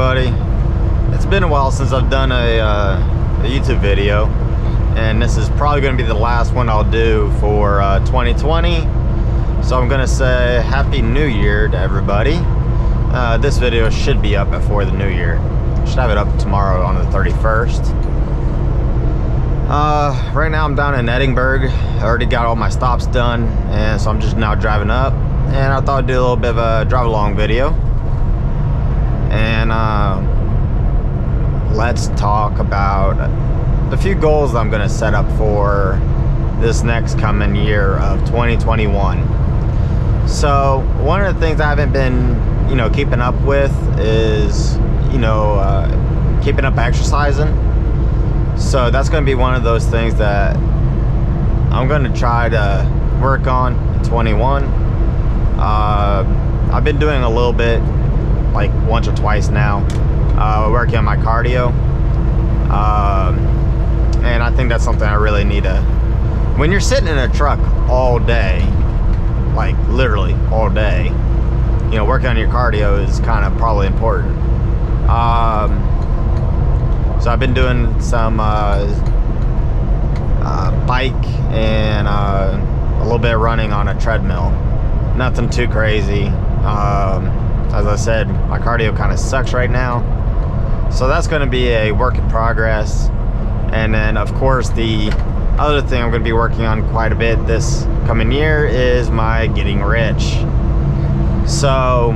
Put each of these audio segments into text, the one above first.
everybody. It's been a while since I've done a YouTube video, and this is probably going to be the last one I'll do for 2020. So I'm going to say Happy New Year to everybody. This video should be up before the new year. Should have it up tomorrow on the 31st. Right now I'm down in Edinburgh. I already got all my stops done, and so I'm just now driving up. And I thought I'd do a little bit of a drive along video. And let's talk about a few goals that I'm going to set up for this next coming year of 2021. So one of the things I haven't been, keeping up with is, keeping up exercising. So that's going to be one of those things that I'm going to try to work on in 21. I've been doing a little bit, like once or twice now, working on my cardio, and I think that's something I really need to. When you're sitting in a truck all day, like literally all day, working on your cardio is kind of probably important. So I've been doing some bike and a little bit of running on a treadmill. Nothing too crazy. As I said, my cardio kind of sucks right now, so that's going to be a work in progress. And then of course the other thing I'm going to be working on quite a bit this coming year is my getting rich. So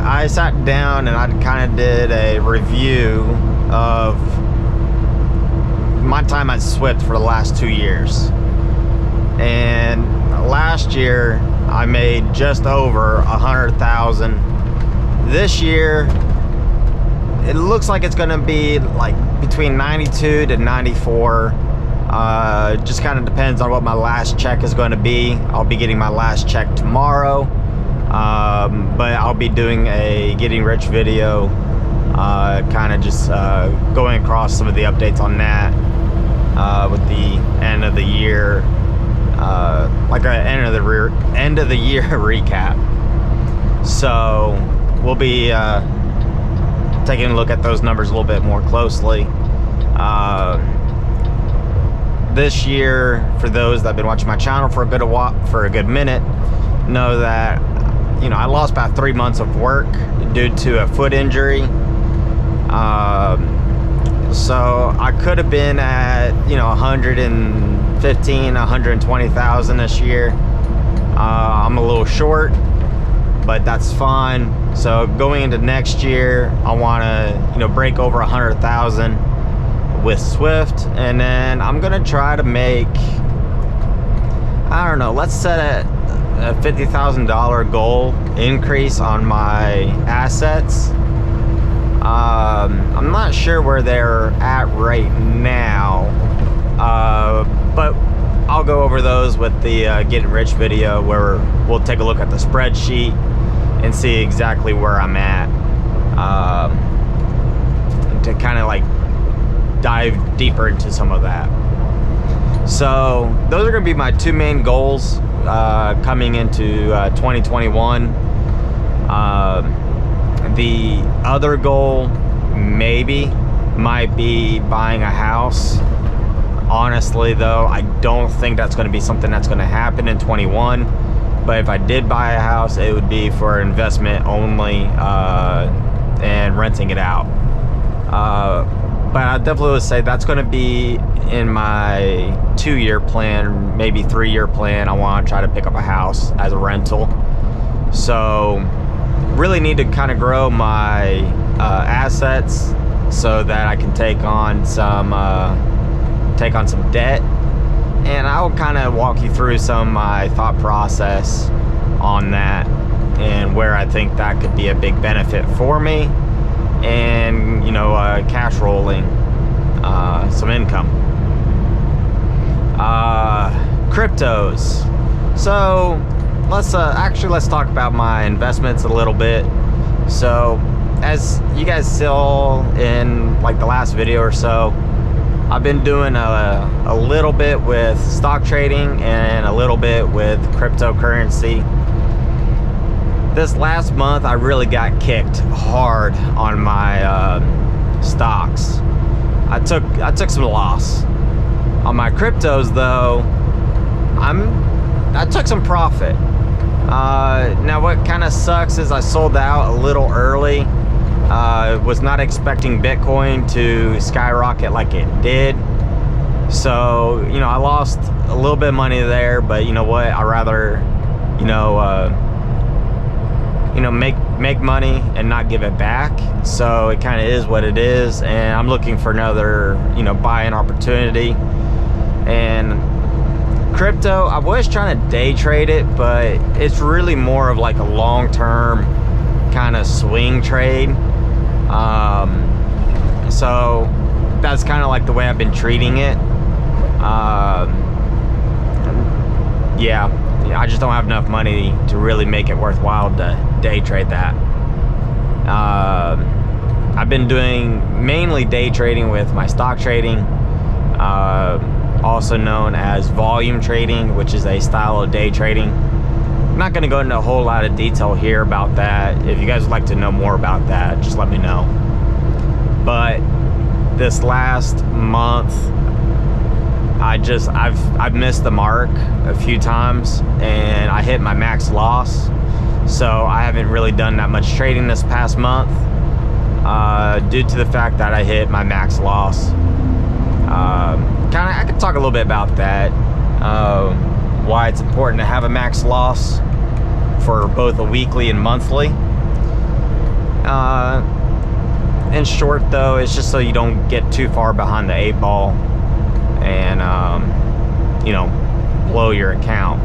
I sat down and I kind of did a review of my time at Swift for the last 2 years. And last year I made just over 100,000. This year it looks like it's gonna be like between 92 to 94. Just kind of depends on what my last check is going to be. I'll be getting my last check tomorrow, but I'll be doing a getting rich video, kind of just going across some of the updates on that with the end of the year. Like an end of the year recap. So we'll be taking a look at those numbers a little bit more closely. This year, for those that have been watching my channel for a good minute, know that I lost about 3 months of work due to a foot injury. So I could have been at 115, 120,000 this year. I'm a little short, but that's fine. So going into next year, I want to break over 100,000 with Swift, and then I'm gonna try to make, I don't know, let's set a $50,000 goal increase on my assets. I'm not sure where they're at right now, but I'll go over those with the Getting Rich video, where we'll take a look at the spreadsheet and see exactly where I'm at, to kind of like dive deeper into some of that. So those are going to be my two main goals coming into 2021. The other goal might be buying a house. Honestly though, I don't think that's going to be something that's going to happen in 21. But if I did buy a house, it would be for investment only, and renting it out. But I definitely would say that's going to be in my 2-year plan, maybe 3-year plan. I want to try to pick up a house as a rental. So really need to kind of grow my assets so that I can take on some debt. And I'll kind of walk you through some of my thought process on that and where I think that could be a big benefit for me, and cash rolling some income. Cryptos. So let's talk about my investments a little bit. So as you guys saw in like the last video or so, I've been doing a little bit with stock trading and a little bit with cryptocurrency. this last month I really got kicked hard on my stocks. I took some loss. On my cryptos though, I took some profit. Now what kind of sucks is I sold out a little early. Was not expecting Bitcoin to skyrocket like it did. So, you know, I lost a little bit of money there, but you know what? I'd rather, make money and not give it back. So it kind of is what it is, and I'm looking for another, buy-in opportunity. And crypto, I was trying to day trade it, but it's really more of like a long-term kind of swing trade. So that's kind of like the way I've been treating it. Yeah, I just don't have enough money to really make it worthwhile to day trade that. I've been doing mainly day trading with my stock trading, also known as volume trading, which is a style of day trading. I'm not going to go into a whole lot of detail here about that. If you guys would like to know more about that, just let me know. But this last month, I've missed the mark a few times, and I hit my max loss. So I haven't really done that much trading this past month, due to the fact that I hit my max loss. I could talk a little bit about that, why it's important to have a max loss for both a weekly and monthly. In short though, it's just so you don't get too far behind the 8 ball and blow your account.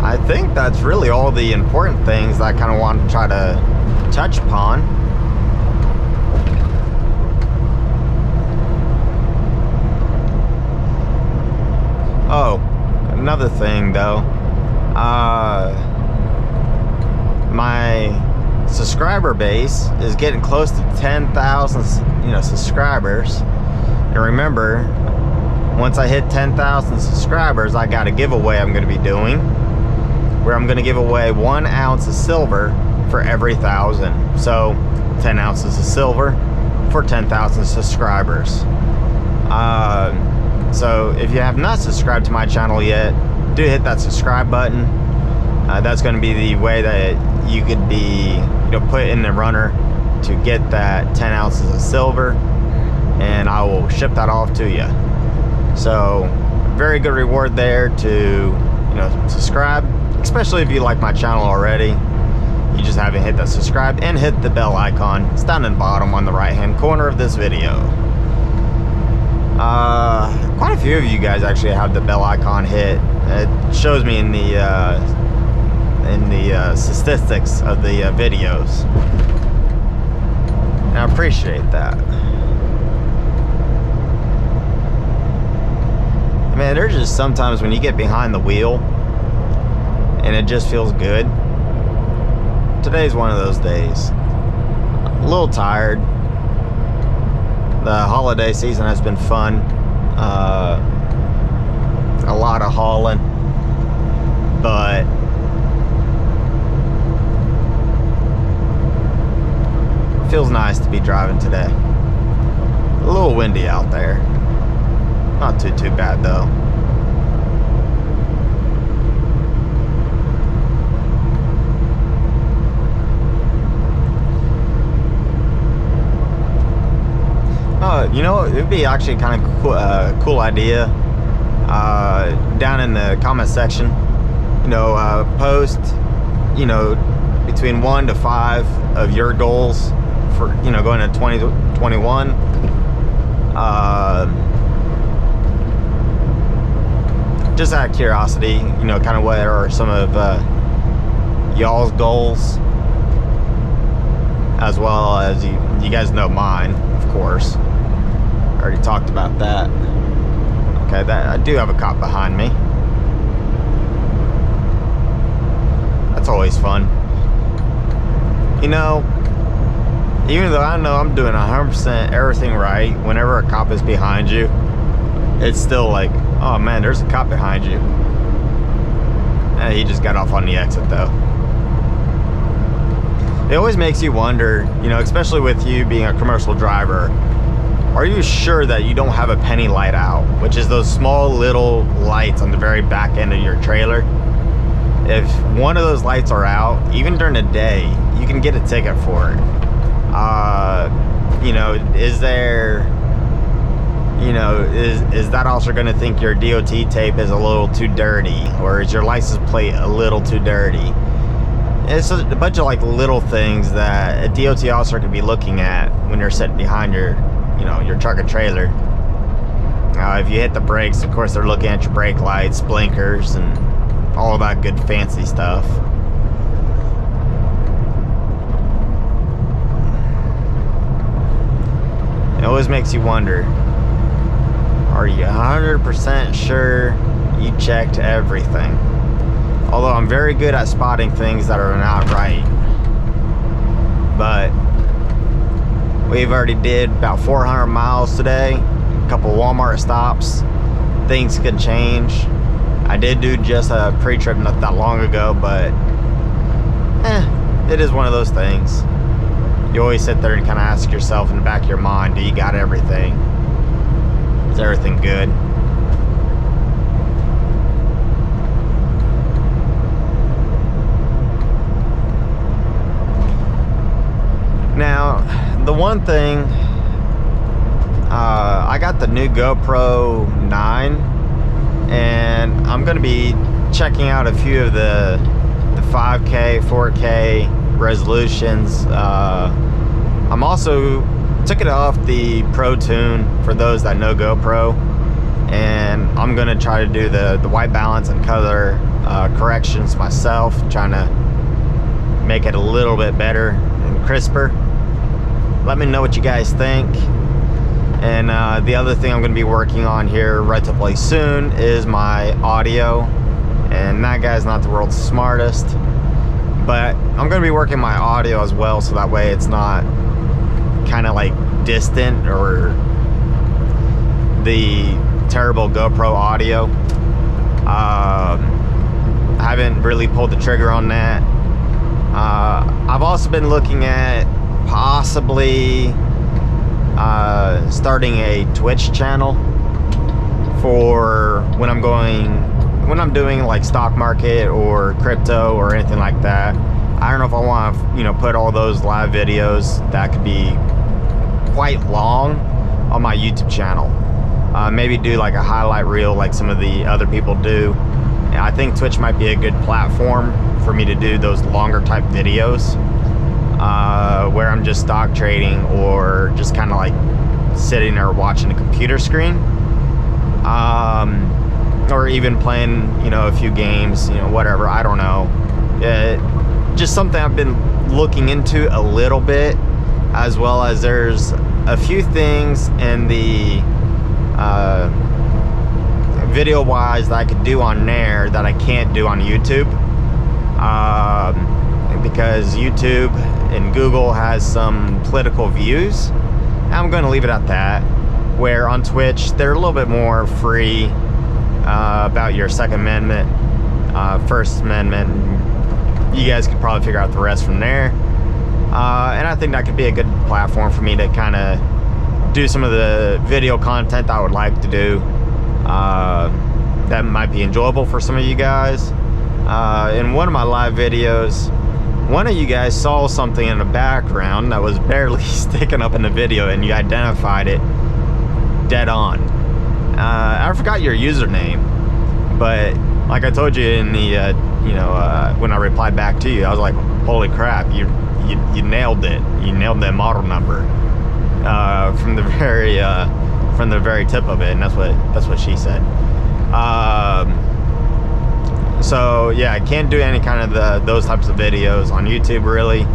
I think that's really all the important things that I kind of want to try to touch upon. Oh, another thing though, my subscriber base is getting close to 10,000 subscribers. And remember, once I hit 10,000 subscribers, I got a giveaway I'm going to be doing, where I'm going to give away 1 ounce of silver for every 1,000. So 10 ounces of silver for 10,000 subscribers. So if you have not subscribed to my channel yet, do hit that subscribe button. That's going to be the way that you could be put in the runner to get that 10 ounces of silver, and I will ship that off to you. So very good reward there to subscribe, especially if you like my channel already. You just haven't hit that subscribe, and hit the bell icon. It's down in the bottom on the right hand corner of this video. Quite a few of you guys actually have the bell icon hit. It shows me in the statistics of the videos, and I appreciate that. Man, there's just sometimes when you get behind the wheel and it just feels good. Today's one of those days. A little tired. The holiday season has been fun. A lot of hauling, but it feels nice to be driving today. A little windy out there. Not too bad though. It'd be actually kind of cool idea, down in the comment section, post, between 1 to 5 of your goals for, going to 2021. Just out of curiosity, kind of what are some of y'all's goals, as well as you guys know mine, of course. Already talked about that. Okay, I do have a cop behind me. That's always fun. even though I know I'm doing 100% everything right, whenever a cop is behind you, it's still like, oh man, there's a cop behind you. He just got off on the exit though. It always makes you wonder, you know, especially with you being a commercial driver, are you sure that you don't have a penny light out, which is those small little lights on the very back end of your trailer? If one of those lights are out, even during the day, you can get a ticket for it. You know, is there, you know, is that officer going to think your DOT tape is a little too dirty, or is your license plate a little too dirty? It's a bunch of like little things that a DOT officer could be looking at when you're sitting behind your, you know, your truck or trailer. If you hit the brakes, of course they're looking at your brake lights, blinkers, and all that good fancy stuff. It always makes you wonder, are you 100% sure you checked everything? Although I'm very good at spotting things that are not right. But we've already did about 400 miles today, a couple Walmart stops. Things can change. I did do just a pre-trip not that long ago, but it is one of those things. You always sit there and kind of ask yourself in the back of your mind, do you got everything? Is everything good? Now, the one thing, I got the new GoPro 9, and I'm going to be checking out a few of the 5K, 4K resolutions. I'm also took it off the Pro Tune for those that know GoPro, and I'm going to try to do the white balance and color corrections myself, trying to make it a little bit better and crisper. Let me know what you guys think. And the other thing I'm going to be working on here relatively soon is my audio. And that guy's not the world's smartest, but I'm going to be working my audio as well, so that way it's not kind of like distant or the terrible GoPro audio. I haven't really pulled the trigger on that. I've also been looking at possibly starting a Twitch channel for when I'm doing like stock market or crypto or anything like that. I don't know if I want to, you know, put all those live videos that could be quite long on my YouTube channel. Maybe do like a highlight reel like some of the other people do. And I think Twitch might be a good platform for me to do those longer type videos, where I'm just stock trading or just kind of like sitting there watching a computer screen, or even playing, you know, a few games, you know, whatever, I don't know. Just something I've been looking into a little bit, as well as there's a few things in the video wise that I could do on there that I can't do on YouTube, because YouTube and Google has some political views. I'm going to leave it at that, where on Twitch they're a little bit more free about your Second Amendment, First Amendment. You guys could probably figure out the rest from there, and I think that could be a good platform for me to kind of do some of the video content I would like to do, that might be enjoyable for some of you guys. In one of my live videos, one of you guys saw something in the background that was barely sticking up in the video, and you identified it dead on. I forgot your username, but like I told you in the when I replied back to you, I was like, holy crap, you nailed it. You nailed that model number from the very tip of it, and that's what she said. So yeah, I can't do any kind of those types of videos on YouTube, really.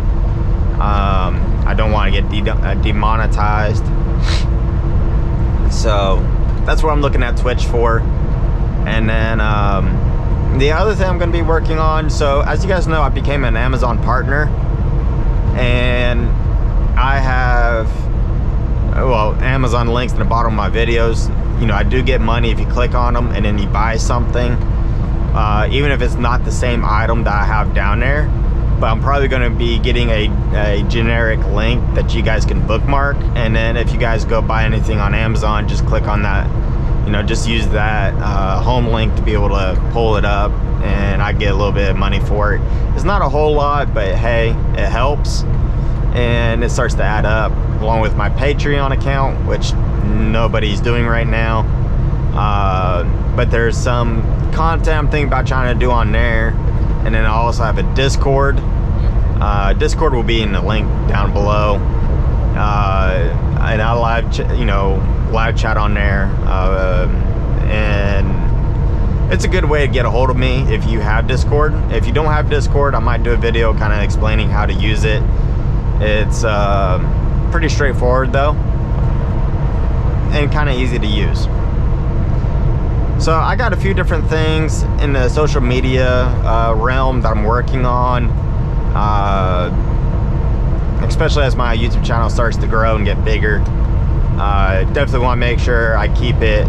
I don't want to get demonetized. So that's what I'm looking at Twitch for. And then the other thing I'm going to be working on, so as you guys know, I became an Amazon partner, and I have Amazon links in the bottom of my videos. You know, I do get money if you click on them and then you buy something, even if it's not the same item that I have down there. But I'm probably going to be getting a generic link that you guys can bookmark, and then if you guys go buy anything on Amazon, just click on that, you know, just use that home link to be able to pull it up, and I get a little bit of money for it. It's not a whole lot, but hey, it helps, and it starts to add up, along with my Patreon account, which nobody's doing right now. But there's some content I'm thinking about trying to do on there. And then I also have a Discord. Discord will be in the link down below. And I live chat on there. And it's a good way to get a hold of me if you have Discord. If you don't have Discord, I might do a video kind of explaining how to use it. It's pretty straightforward though, and kind of easy to use. So I got a few different things in the social media realm that I'm working on, especially as my YouTube channel starts to grow and get bigger. Definitely want to make sure I keep it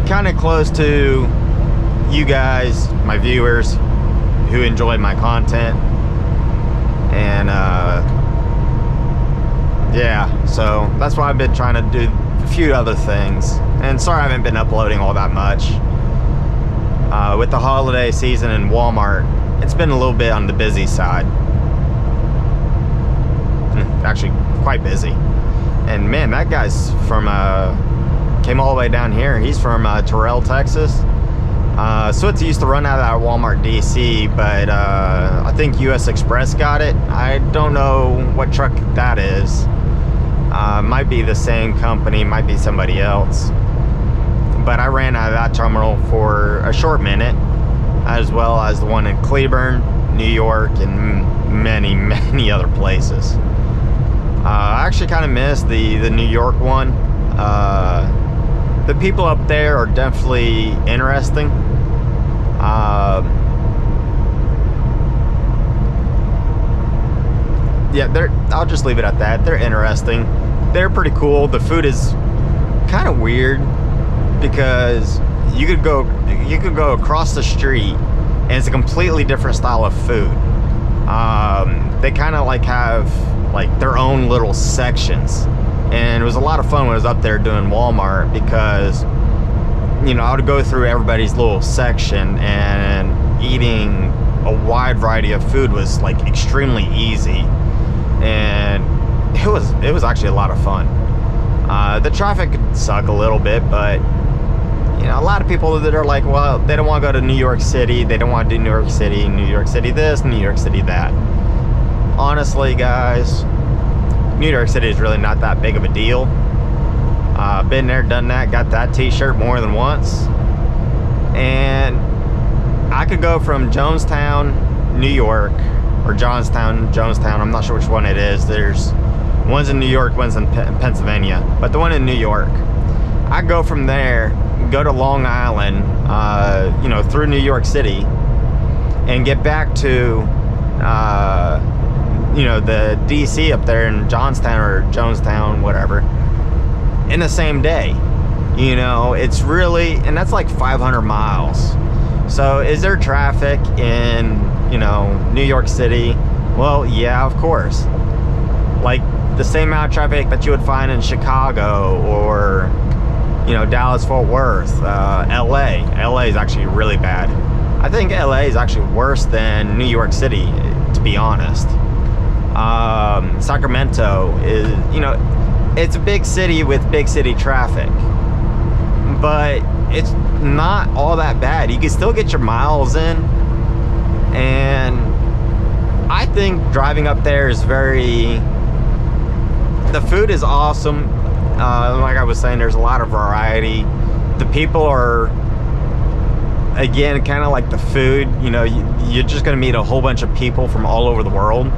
kind of close to you guys, my viewers, who enjoy my content. And yeah, so that's why I've been trying to do a few other things. And sorry I haven't been uploading all that much. With the holiday season in Walmart, it's been a little bit on the busy side. Actually, quite busy. And man, that guy's from, came all the way down here. He's from Terrell, Texas. Switz used to run out of that Walmart DC, but I think US Express got it. I don't know what truck that is. Might be the same company, might be somebody else. But I ran out of that terminal for a short minute, as well as the one in Cleburne, New York, and many, many other places. I actually kind of missed the New York one. The people up there are definitely interesting. Yeah, I'll just leave it at that. They're interesting. They're pretty cool. The food is kind of weird because you could go across the street and it's a completely different style of food. They kind of like have like their own little sections, and it was a lot of fun when I was up there doing Walmart because, you know, I would go through everybody's little section, and eating a wide variety of food was like extremely easy, and it was actually a lot of fun. The traffic could suck a little bit, but you know, a lot of people that are like, well, they don't want to go to New York City, they don't want to do New York City this, New York City that. Honestly, guys, New York City is really not that big of a deal. Been there, done that, got that t-shirt more than once. And I could go from Jonestown, New York, or Johnstown, I'm not sure which one it is. There's one's in New York, one's in Pennsylvania, but the one in New York, I go from there, go to Long Island, you know, through New York City, and get back to you know, the DC up there in Johnstown or Jonestown, whatever, in the same day. You know, it's really, and that's like 500 miles. So is there traffic in, you know, New York City? Well, yeah, of course. Like the same amount of traffic that you would find in Chicago or, you know, Dallas, Fort Worth, LA. LA is actually really bad. I think LA is actually worse than New York City, to be honest. Sacramento is, you know, it's a big city with big city traffic, but it's not all that bad. You can still get your miles in, and I think driving up there is the food is awesome. Like I was saying, there's a lot of variety. The people are, again, kind of like the food, you know, you're just gonna meet a whole bunch of people from all over the world,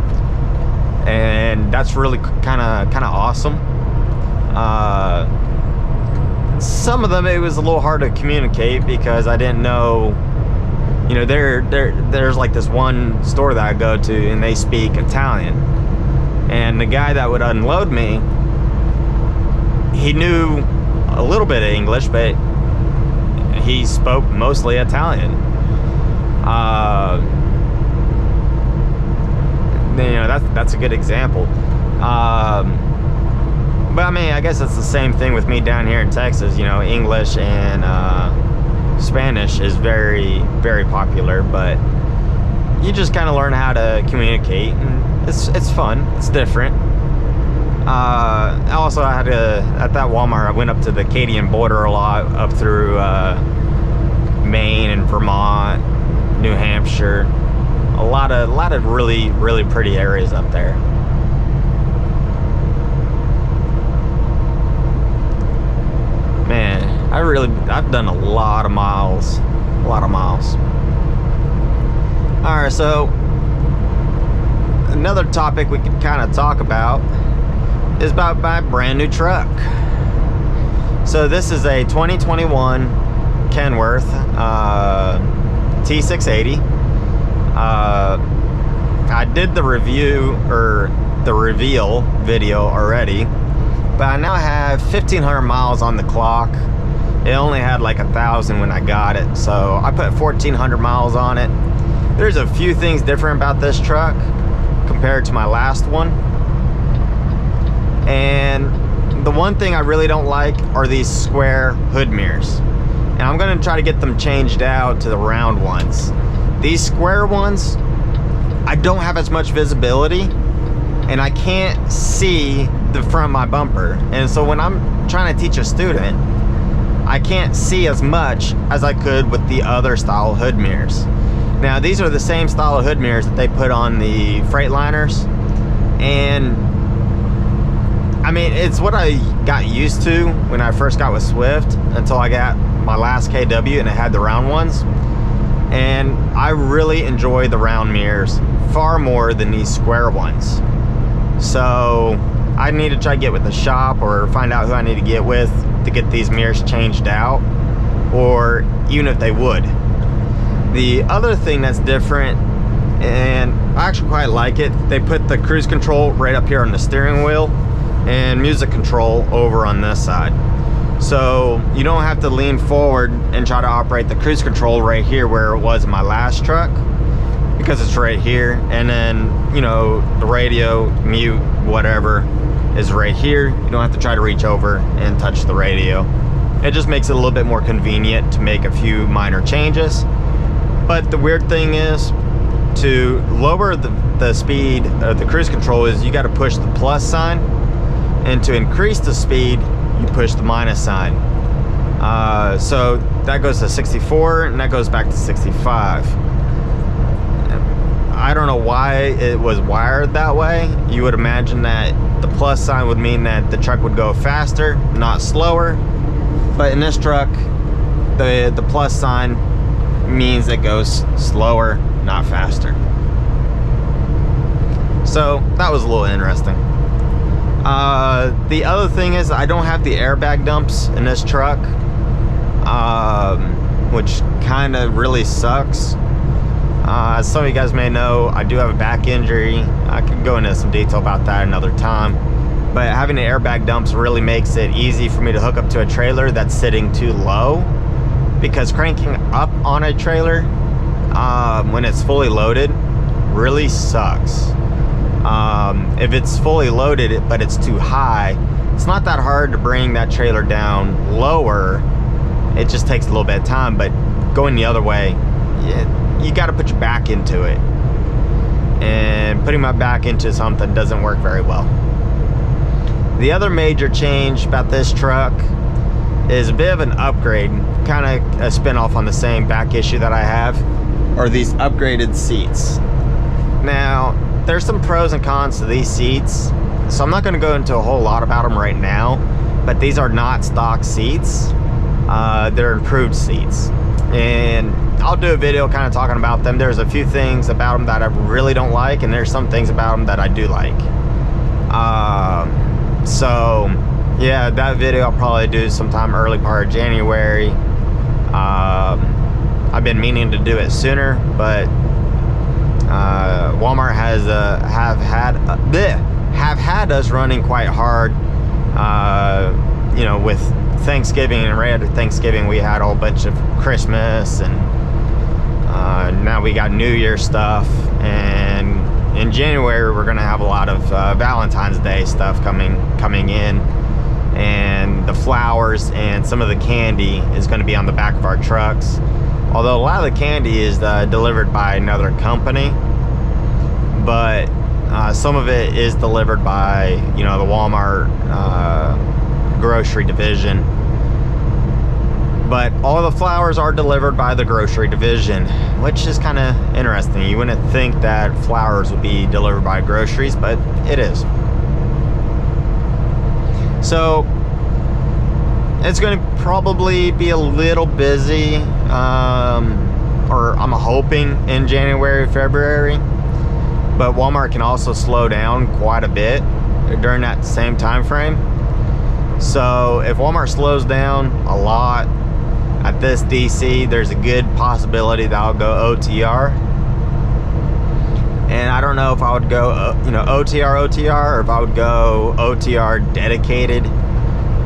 and that's really kind of awesome. Some of them, it was a little hard to communicate because I didn't know, you know, there's like this one store that I go to and they speak Italian, and the guy that would unload me, he knew a little bit of English, but he spoke mostly Italian. You know, that's a good example. But I mean, I guess it's the same thing with me down here in Texas. You know, English and Spanish is very, very popular, but you just kind of learn how to communicate, and it's fun. It's different. Also, I had to, at that Walmart, I went up to the Canadian border a lot, up through Maine and Vermont, New Hampshire. A lot of really, really pretty areas up there. Man, I've done a lot of miles. Alright, so another topic we could kind of talk about is about my brand new truck. So this is a 2021 Kenworth T680. I did the review, or the reveal video already, but I now have 1,500 miles on the clock. It only had like 1,000 when I got it, so I put 1,400 miles on it. There's a few things different about this truck compared to my last one. And the one thing I really don't like are these square hood mirrors. And I'm gonna try to get them changed out to the round ones. These square ones, I don't have as much visibility, and I can't see the front of my bumper. And so when I'm trying to teach a student, I can't see as much as I could with the other style hood mirrors. Now, these are the same style of hood mirrors that they put on the Freightliners, and I mean, it's what I got used to when I first got with Swift until I got my last KW and it had the round ones. And I really enjoy the round mirrors far more than these square ones. So I need to try to get with the shop or find out who I need to get with to get these mirrors changed out, or even if they would. The other thing that's different, and I actually quite like it, they put the cruise control right up here on the steering wheel and music control over on this side. So you don't have to lean forward and try to operate the cruise control right here where it was in my last truck, because it's right here. And then, you know, the radio, mute, whatever is right here. You don't have to try to reach over and touch the radio. It just makes it a little bit more convenient to make a few minor changes. But the weird thing is, to lower the speed of the cruise control is you got to push the plus sign, and to increase the speed you push the minus sign. So that goes to 64 and that goes back to 65. I don't know why it was wired that way. You would imagine that the plus sign would mean that the truck would go faster, not slower. But in this truck, the plus sign means it goes slower, not faster. So that was a little interesting. The other thing is I don't have the airbag dumps in this truck, which kind of really sucks. As some of you guys may know, I do have a back injury. I could go into some detail about that another time. But having the airbag dumps really makes it easy for me to hook up to a trailer that's sitting too low, because cranking up on a trailer when it's fully loaded really sucks. If it's fully loaded but it's too high, it's not that hard to bring that trailer down lower. It just takes a little bit of time. But going the other way, you got to put your back into it, and putting my back into something doesn't work very well. The other major change about this truck is a bit of an upgrade, kind of a spin-off on the same back issue that I have, are these upgraded seats. Now, there's some pros and cons to these seats, so I'm not going to go into a whole lot about them right now, but these are not stock seats. They're improved seats, and I'll do a video kind of talking about them. There's a few things about them that I really don't like, and there's some things about them that I do like. So yeah, that video I'll probably do sometime early part of January. I've been meaning to do it sooner, but Walmart has have had us running quite hard you know, with Thanksgiving and right after Thanksgiving, we had a whole bunch of Christmas, and now we got New Year stuff. And in January, we're gonna have a lot of Valentine's Day stuff coming in, and the flowers and some of the candy is going to be on the back of our trucks. Although a lot of the candy is delivered by another company, but some of it is delivered by, you know, the Walmart grocery division. But all the flowers are delivered by the grocery division, which is kind of interesting. You wouldn't think that flowers would be delivered by groceries, but it is. So it's going to probably be a little busy, or I'm hoping in January, February. But Walmart can also slow down quite a bit during that same time frame. So if Walmart slows down a lot at this DC, there's a good possibility that I'll go OTR. And I don't know if I would go, you know, OTR, or if I would go OTR dedicated,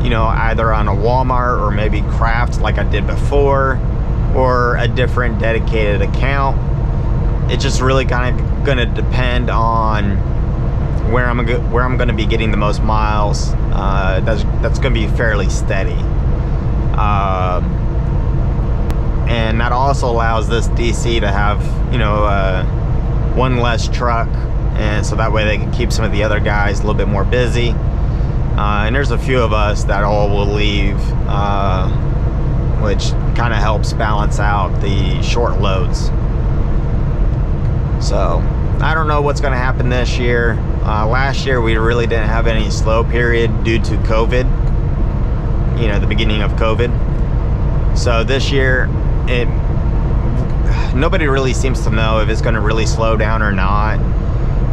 you know, either on a Walmart or maybe Kraft like I did before, or a different dedicated account. It's just really kind of going to depend on where I'm going to be getting the most miles. That's going to be fairly steady. And that also allows this DC to have, you know, one less truck, and so that way they can keep some of the other guys a little bit more busy. And there's a few of us that all will leave, which kind of helps balance out the short loads. So I don't know what's going to happen this year. Last year we really didn't have any slow period due to COVID, you know, the beginning of COVID. So this year, nobody really seems to know if it's going to really slow down or not.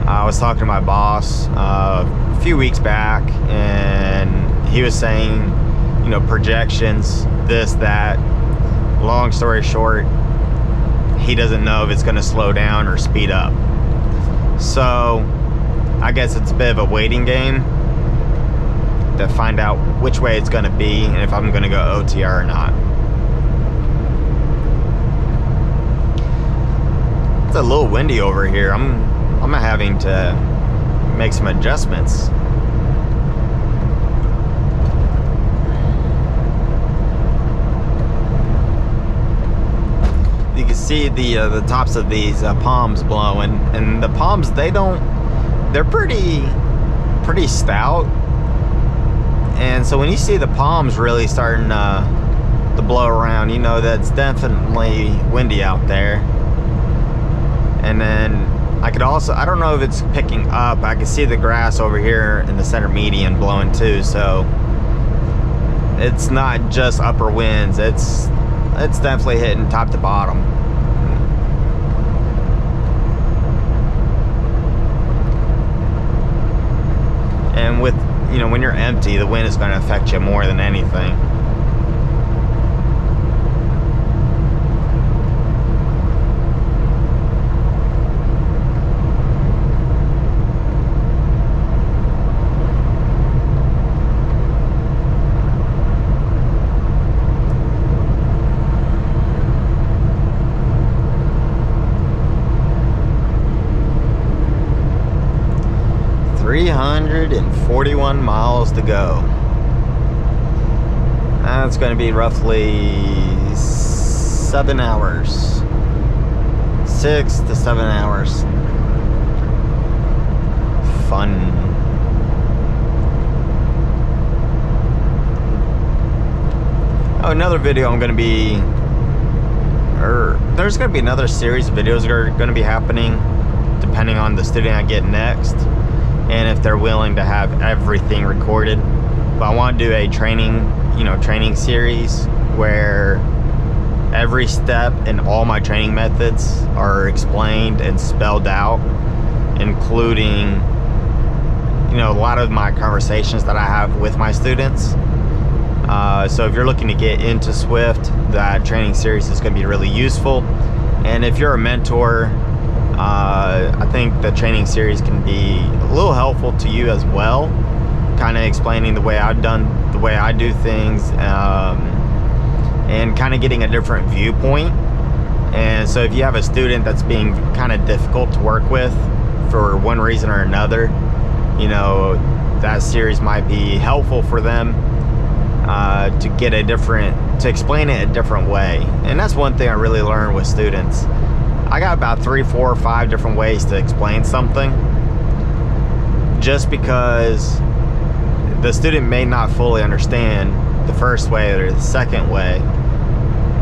I was talking to my boss a few weeks back, and he was saying, you know, projections, this, that. Long story short, he doesn't know if it's going to slow down or speed up. So I guess it's a bit of a waiting game to find out which way it's going to be and if I'm going to go OTR or not. It's a little windy over here. I'm having to make some adjustments. You can see the tops of these palms blowing, and the palms, they're pretty stout. And so when you see the palms really starting to blow around, you know that's definitely windy out there. And then I don't know if it's picking up. I can see the grass over here in the center median blowing too. So it's not just upper winds. It's definitely hitting top to bottom. And with, you know, when you're empty, the wind is going to affect you more than anything. .341 miles to go. That's going to be roughly 7 hours. 6 to 7 hours. Fun. Oh, another video I'm going to be... there's going to be another series of videos that are going to be happening depending on the student I get next, and if they're willing to have everything recorded. But I want to do a training series where every step in all my training methods are explained and spelled out, including, you know, a lot of my conversations that I have with my students. So if you're looking to get into Swift, that training series is going to be really useful. And if you're a mentor, I think the training series can be a little helpful to you as well, kind of explaining the way I do things, and kind of getting a different viewpoint. And so if you have a student that's being kind of difficult to work with for one reason or another, you know, that series might be helpful for them to explain it a different way. And that's one thing I really learned with students. I got about 3, 4, or 5 different ways to explain something, just because the student may not fully understand the first way or the second way.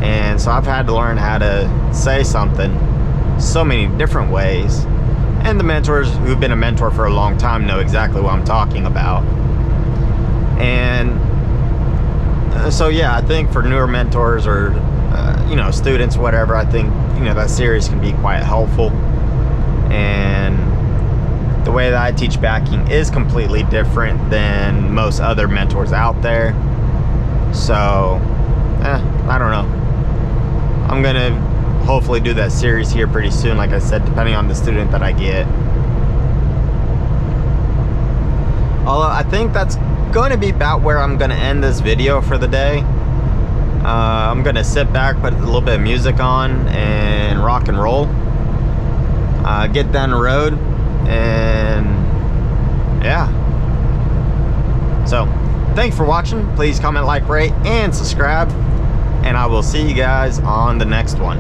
And so I've had to learn how to say something so many different ways. And the mentors who've been a mentor for a long time know exactly what I'm talking about. And so yeah, I think for newer mentors or you know, students, whatever, I think, you know, that series can be quite helpful. And the way that I teach backing is completely different than most other mentors out there. So I don't know, I'm gonna hopefully do that series here pretty soon, like I said, depending on the student that I get. Although I think that's going to be about where I'm going to end this video for the day. I'm going to sit back, put a little bit of music on, and rock and roll. Get down the road, and yeah. So, thanks for watching. Please comment, like, rate, and subscribe. And I will see you guys on the next one.